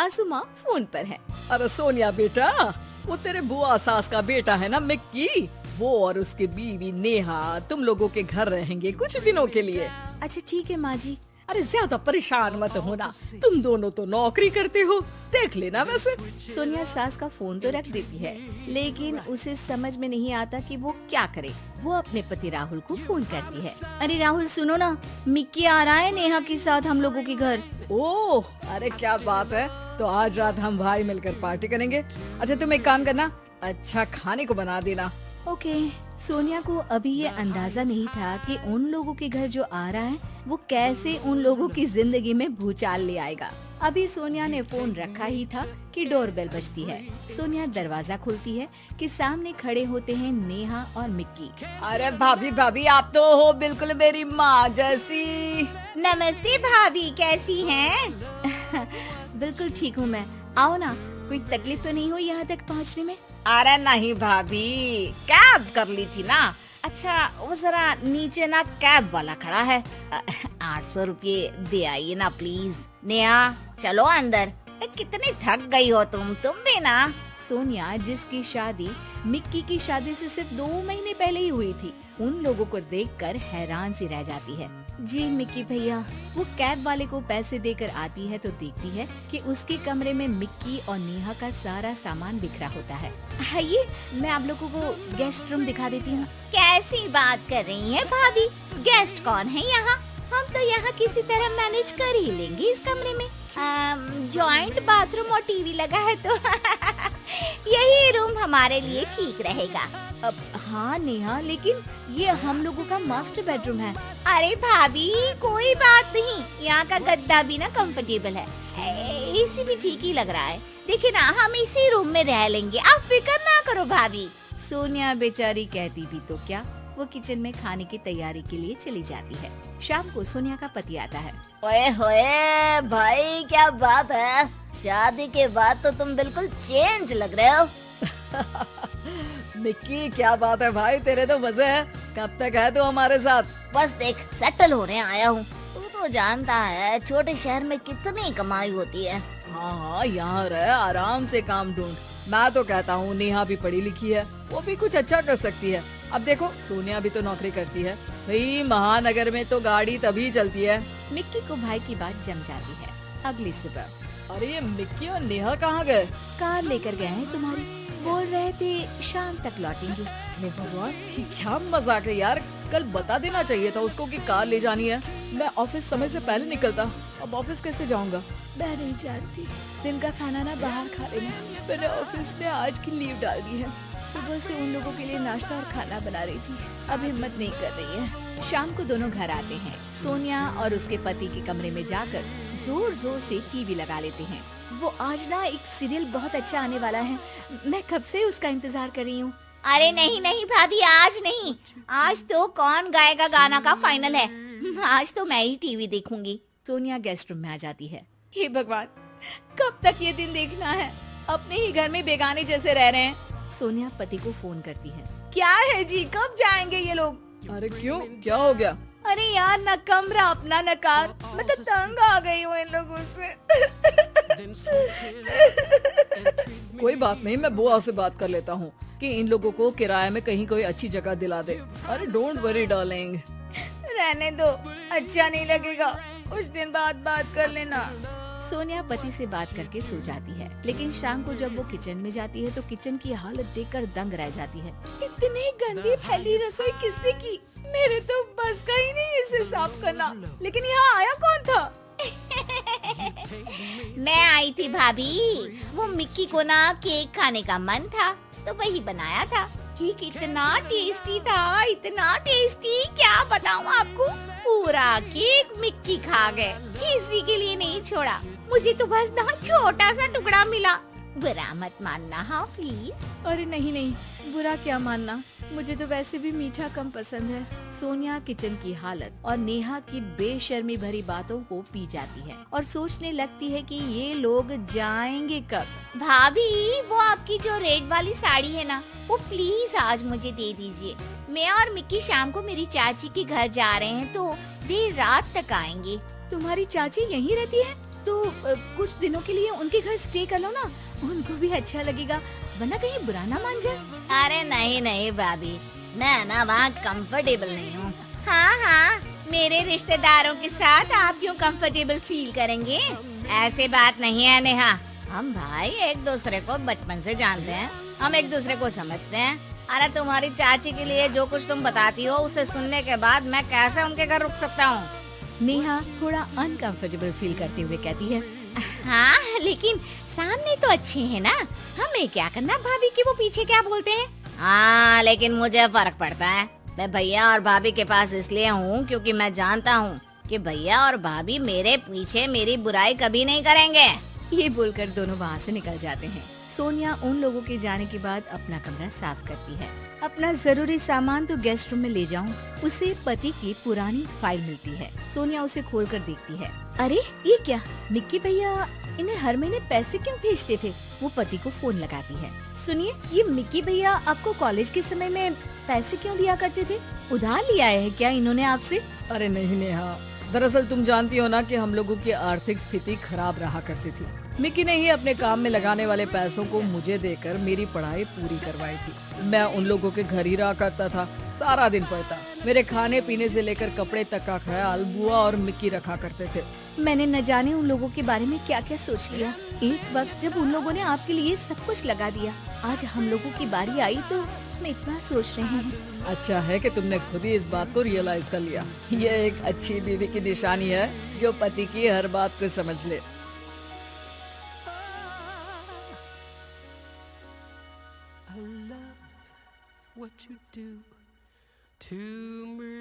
सासू माँ फोन पर है। अरे सोनिया बेटा, वो तेरे बुआ सास का बेटा है ना मिक्की, वो और उसकी बीवी नेहा तुम लोगों के घर रहेंगे कुछ दिनों के लिए। अच्छा ठीक है माँ जी। अरे ज्यादा परेशान मत होना, तुम दोनों तो नौकरी करते हो, देख लेना वैसे। सोनिया सास का फोन तो रख देती है, लेकिन उसे समझ में नहीं आता कि वो क्या करे। वो अपने पति राहुल को फोन करती है। अरे राहुल सुनो ना, मिक्की आ रहा है नेहा के साथ हम लोगों के घर। ओह, अरे क्या बात है, तो आज रात हम भाई मिलकर पार्टी करेंगे। अच्छा तुम एक काम करना, अच्छा खाने को बना देना। ओके। सोनिया को अभी ये अंदाजा नहीं था कि उन लोगों के घर जो आ रहा है वो कैसे उन लोगों की जिंदगी में भूचाल ले आएगा। अभी सोनिया ने फोन रखा ही था कि डोरबेल बजती है। सोनिया दरवाजा खोलती है कि सामने खड़े होते हैं नेहा और मिक्की। अरे भाभी भाभी, आप तो हो बिल्कुल मेरी माँ जैसी। नमस्ते भाभी, कैसी हैं? बिल्कुल ठीक हूँ मैं। आओ ना, कोई तकलीफ तो नहीं हुई यहाँ तक पहुँचने में? अरे नहीं भाभी, कैब कर ली थी ना। अच्छा वो जरा नीचे ना कैब वाला खड़ा है, 800 रुपये दे आइए ना प्लीज। नेहा चलो अंदर, कितनी थक गई हो तुम भी ना। सोनिया जिसकी शादी मिक्की की शादी से सिर्फ 2 महीने पहले ही हुई थी, उन लोगों को देखकर हैरान सी रह जाती है। जी मिक्की भैया। वो कैब वाले को पैसे देकर आती है तो देखती है कि उसके कमरे में मिक्की और नेहा का सारा सामान बिखरा होता है। आइए मैं आप लोगों को गेस्ट रूम दिखा देती हूँ। कैसी बात कर रही है भाभी, गेस्ट कौन है यहाँ? हम तो यहाँ किसी तरह मैनेज कर ही लेंगे इस कमरे में। जॉइंट बाथरूम और टीवी लगा है तो यही रूम हमारे लिए ठीक रहेगा। अब हाँ नेहा, लेकिन ये हम लोगों का मास्टर बेडरूम है। अरे भाभी कोई बात नहीं, यहाँ का गद्दा भी ना कंफर्टेबल है, एसी भी ठीक ही लग रहा है। देखिए ना, हम इसी रूम में रह लेंगे, आप फिक्र ना करो भाभी। सोनिया बेचारी कहती भी तो क्या, वो किचन में खाने की तैयारी के लिए चली जाती है। शाम को सोनिया का पति आता है। ओए होए भाई, क्या बात है, शादी के बाद तो तुम बिल्कुल चेंज लग रहे हो। मिक्की क्या बात है भाई, तेरे तो मजे है, कब तक है तू हमारे साथ? बस देख, सेटल होने आया हूँ। तू तो जानता है छोटे शहर में कितनी कमाई होती है। हाँ हाँ, यहाँ रह, आराम से काम ढूंढ। मैं तो कहता हूँ नेहा भी पढ़ी लिखी है, वो भी कुछ अच्छा कर सकती है। अब देखो सोनिया भी तो नौकरी करती है भाई, महानगर में तो गाड़ी तभी चलती है। मिक्की को भाई की बात जम जाती है। अगली सुबह। अरे ये मिक्की और नेहा कहाँ गए? कार लेकर गए हैं तुम्हारी, बोल रहे थे शाम तक लौटेंगे। अरे भगवान, ये क्या मजाक है यार, कल बता देना चाहिए था उसको कि कार ले जानी है। मैं ऑफिस समय से पहले निकलता, अब ऑफिस कैसे जाऊंगा? मैं नहीं जानती, दिन का खाना ना बाहर खा लेना। मैंने ऑफिस में आज की लीव डाल दी है। सुबह से उन लोगों के लिए नाश्ता और खाना बना रही थी, अब हिम्मत नहीं कर रही है। शाम को दोनों घर आते हैं। सोनिया और उसके पति के कमरे में जाकर जोर जोर से टीवी लगा लेते हैं। वो आज ना एक सीरियल बहुत अच्छा आने वाला है, मैं कब से उसका इंतजार कर रही हूँ। अरे नहीं नहीं भाभी, आज नहीं, आज तो कौन गाएगा गाना का फाइनल है। आज तो मैं ही टीवी देखूंगी। सोनिया गेस्ट रूम में आ जाती है। हे भगवान, कब तक ये दिन देखना है, अपने ही घर में बेगाने जैसे रह रहे हैं। सोनिया पति को फोन करती है। क्या है जी, कब जाएंगे ये लोग? अरे क्यों, क्या हो गया? अरे यार, न कमरा अपना न कार, मैं तो तंग आ गई हूँ इन लोगों से। कोई बात नहीं, मैं बुआ से बात कर लेता हूँ कि इन लोगों को किराए में कहीं कोई अच्छी जगह दिला दे। अरे डोंट वरी डार्लिंग। रहने दो, अच्छा नहीं लगेगा, कुछ दिन बाद बात कर लेना। सोनिया पति से बात करके सो जाती है, लेकिन शाम को जब वो किचन में जाती है तो किचन की हालत देखकर दंग रह जाती है। इतनी गंदी फैली रसोई किसने की? मेरे तो बस का ही नहीं इसे साफ करना। लेकिन यहाँ आया कौन था? मैं आई थी भाभी, वो मिक्की को ना केक खाने का मन था तो वही बनाया था। केक इतना टेस्टी था, इतना टेस्टी, क्या बताऊँ आपको। पूरा केक मिक्की खा गए, किसी के लिए नहीं छोड़ा। मुझे तो बस ना छोटा सा टुकड़ा मिला। बुरा मत मानना हाँ प्लीज। अरे नहीं नहीं, बुरा क्या मानना, मुझे तो वैसे भी मीठा कम पसंद है। सोनिया किचन की हालत और नेहा की बेशर्मी भरी बातों को पी जाती है और सोचने लगती है कि ये लोग जाएंगे कब। भाभी, वो आपकी जो रेड वाली साड़ी है ना, वो प्लीज आज मुझे दे दीजिए। मैं और मिक्की शाम को मेरी चाची के घर जा रहे हैं तो देर रात तक आएंगे। तुम्हारी चाची यहीं रहती है? तो कुछ दिनों के लिए उनके घर स्टे कर लो ना, उनको भी अच्छा लगेगा, वरना कहीं बुरा ना मान जाए। अरे नहीं नहीं भाभी, मैं ना वहाँ कंफर्टेबल नहीं हूँ। हाँ हाँ, मेरे रिश्तेदारों के साथ आप क्यों कंफर्टेबल फील करेंगे? ऐसे बात नहीं है नेहा, हम भाई एक दूसरे को बचपन से जानते हैं, हम एक दूसरे को समझते हैं। अरे तुम्हारी चाची के लिए जो कुछ तुम बताती हो उसे सुनने के बाद मैं कैसे उनके घर रुक सकता हूँ? नेहा थोड़ा अनकंफर्टेबल फील करते हुए कहती है, हाँ लेकिन सामने तो अच्छे हैं ना, हमें क्या करना भाभी कि वो पीछे क्या बोलते हैं। हाँ लेकिन मुझे फर्क पड़ता है, मैं भैया और भाभी के पास इसलिए हूँ क्योंकि मैं जानता हूँ कि भैया और भाभी मेरे पीछे मेरी बुराई कभी नहीं करेंगे। ये बोलकर दोनों वहाँ से निकल जाते हैं। सोनिया उन लोगों के जाने के बाद अपना कमरा साफ करती है। अपना जरूरी सामान तो गेस्ट रूम में ले जाऊं। उसे पति की पुरानी फाइल मिलती है। सोनिया उसे खोलकर देखती है। अरे ये क्या, मिक्की भैया इन्हें हर महीने पैसे क्यों भेजते थे? वो पति को फोन लगाती है। सुनिए, ये मिक्की भैया आपको कॉलेज के समय में पैसे क्यों दिया करते थे? उधार लिया है क्या इन्होंने आपसे? अरे नहीं नेहा, दरअसल तुम जानती हो ना कि हम लोगों की आर्थिक स्थिति खराब रहा करती थी। मिकी ने ही अपने काम में लगाने वाले पैसों को मुझे देकर मेरी पढ़ाई पूरी करवाई थी। मैं उन लोगों के घर ही रहा करता था, सारा दिन पढ़ता। मेरे खाने पीने से लेकर कपड़े तक का ख्याल बुआ और मिक्की रखा करते थे। मैंने न जाने उन लोगों के बारे में क्या क्या सोच लिया। एक वक्त जब उन लोगों ने आपके लिए सब कुछ लगा दिया, आज हम लोगों की बारी आई तो हम इतना सोच रहे हैं। अच्छा है कि तुमने खुद ही इस बात को रियलाइज कर लिया। ये एक अच्छी बीवी की निशानी है जो पति की हर बात को समझ ले। I love what you do to me.